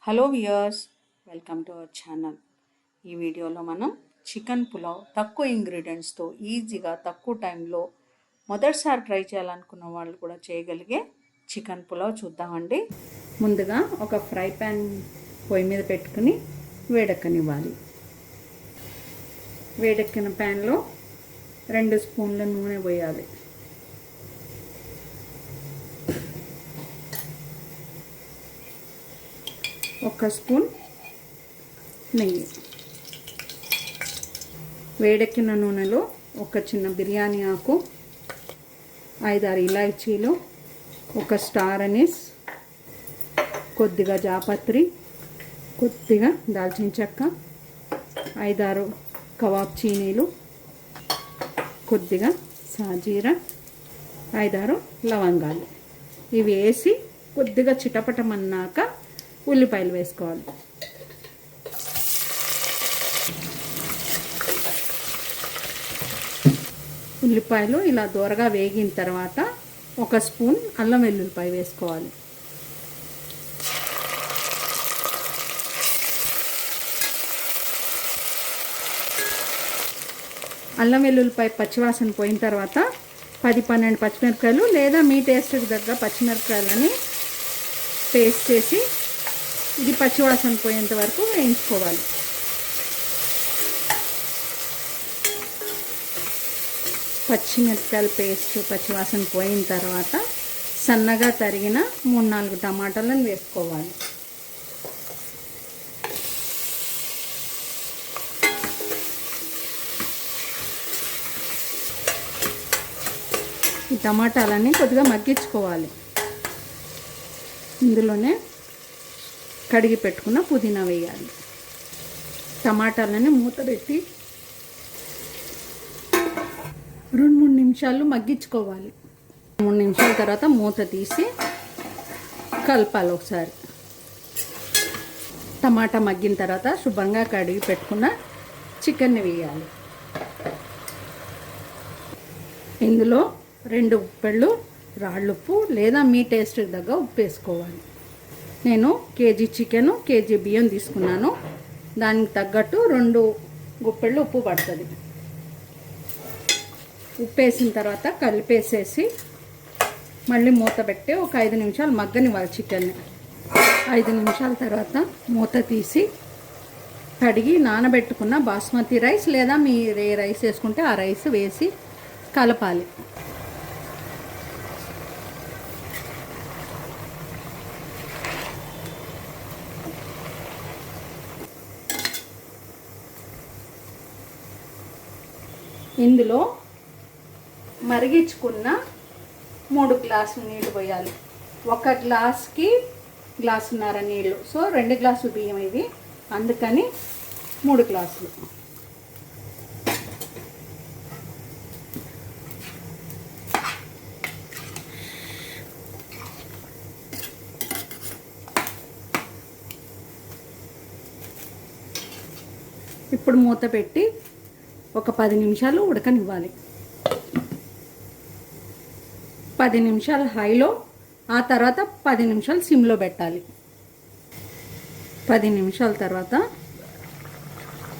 Hello viewers, welcome to our channel. ఈ వీడియోలో మనం చికెన్ పులావ్ తక్కువ ఇంగ్రీడియంట్స్తో ఈజీగా తక్కువ టైంలో మొదటిసారి ట్రై చేయాలనుకున్న వాళ్ళు కూడా చేయగలిగే చికెన్ పులావ్ చూద్దామండి. ముందుగా ఒక ఫ్రై ప్యాన్ పొయ్యి మీద పెట్టుకుని వేడెక్కనివ్వాలి. వేడెక్కిన ప్యాన్లో 2 స్పూన్ల నూనె పోయాలి. ఒక స్పూన్ నెయ్యి. వేడెక్కిన నూనెలో ఒక చిన్న బిర్యానీ ఆకు, 5-6 ఇలాచీలు, ఒక స్టార్ అనీస్, కొద్దిగా జాపత్రి, కొద్దిగా దాల్చిన చెక్క, 5-6 కబాబ్ చీనీలు, కొద్దిగా సాజీరా, 5-6 లవంగాలు. ఇవి వేసి కొద్దిగా చిటపటమన్నాక ఉల్లిపాయలు వేసుకోవాలి. ఉల్లిపాయలు ఇలా దూరగా వేగిన తర్వాత ఒక స్పూన్ అల్లం వెల్లుల్లిపాయ వేసుకోవాలి. అల్లం వెల్లుల్లిపాయ పచ్చివాసన పోయిన తర్వాత 10-12 పచ్చిమిరపకాయలు లేదా మీ టేస్ట్కి తగ్గ పచ్చిమిరపకాయలని పేస్ట్ చేసి ఇది పచ్చివాసన పోయేంత వరకు వేయించుకోవాలి. పచ్చిమిరపకాయల పేస్ట్ పచ్చివాసన పోయిన తర్వాత సన్నగా తరిగిన 3-4 టమాటాలను వేసుకోవాలి. ఈ టమాటాలన్నీ కొద్దిగా మగ్గించుకోవాలి. ఇందులోనే కడిగి పెట్టుకున్న పుదీనా వేయాలి. టమాటాలని మూత పెట్టి 2-3 నిమిషాలు మగ్గించుకోవాలి. 3 నిమిషాల తర్వాత మూత తీసి కలపాలి ఒకసారి. టమాటా మగ్గిన తర్వాత శుభ్రంగా కడిగి పెట్టుకున్న చికెన్ని వేయాలి. ఇందులో 2 ఉప్పెళ్ళు రాళ్ళుప్పు లేదా మీ టేస్ట్కి తగ్గ ఉప్పు వేసుకోవాలి. నేను కేజీ చికెను, కేజీ బియ్యం తీసుకున్నాను. దానికి తగ్గట్టు 2 గుప్పెళ్ళు ఉప్పు పడుతుంది. ఉప్పు వేసిన తర్వాత కలిపేసేసి మళ్ళీ మూత పెట్టి ఒక 5 నిమిషాలు మగ్గనివ్వాలి చికెన్ని. 5 నిమిషాల తర్వాత మూత తీసి కడిగి నానబెట్టుకున్న బాస్మతి రైస్ లేదా మీరు ఏ రైస్ వేసుకుంటే ఆ రైస్ వేసి కలపాలి. ఇందులో మరిగించుకున్న 3 గ్లాసులు నీళ్ళు పోయాలి. 1 గ్లాస్కి 1.5 గ్లాసున్నర నీళ్ళు. సో 2 గ్లాసులు బియ్యం ఇది, అందుకని 3 గ్లాసులు. ఇప్పుడు మూత పెట్టి ఒక 10 నిమిషాలు ఉడకనివ్వాలి. 10 నిమిషాలు హైలో, ఆ తర్వాత 10 నిమిషాలు సిమ్లో పెట్టాలి. 10 నిమిషాల తర్వాత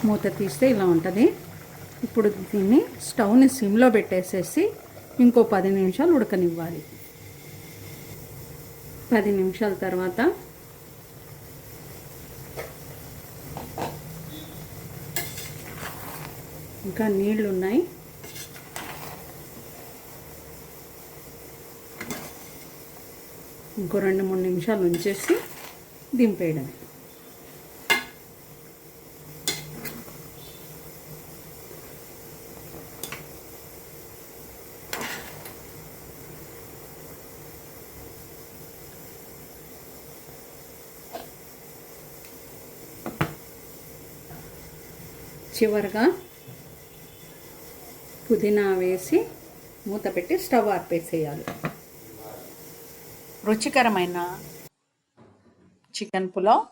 మూత తీస్తే ఇలా ఉంటుంది. ఇప్పుడు దీన్ని స్టవ్ని సిమ్లో పెట్టేసేసి ఇంకో 10 నిమిషాలు ఉడకనివ్వాలి. 10 నిమిషాల తర్వాత ఇంకా నీళ్ళు ఉన్నాయి. ఇంకో 2-3 నిమిషాలు ఉంచేసి దింపేయడమే. చివరగా పుదీనా వేసి మూత పెట్టి స్టవ్ ఆర్పేసేయాలి. రుచికరమైన చికెన్ పులావ్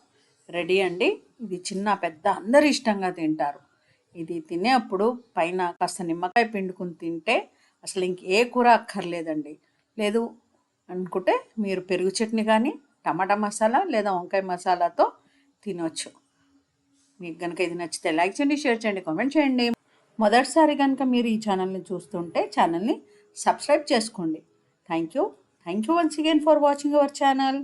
రెడీ అండి. ఇది చిన్న పెద్ద అందరు ఇష్టంగా తింటారు. ఇది తినేప్పుడు పైన కాస్త నిమ్మకాయ పిండుకుని తింటే అసలు ఇంకే కూర అక్కర్లేదండి. లేదు అనుకుంటే మీరు పెరుగు చట్నీ కానీ టమాటా మసాలా లేదా వంకాయ మసాలాతో తినొచ్చు. మీకు కనుక ఇది నచ్చితే లైక్ చేయండి, షేర్ చేయండి, కామెంట్ చేయండి. మొదటిసారి కనుక మీరు ఈ ఛానల్ని చూస్తుంటే ఛానల్ని సబ్స్క్రైబ్ చేసుకోండి. Thank you once again for watching our channel.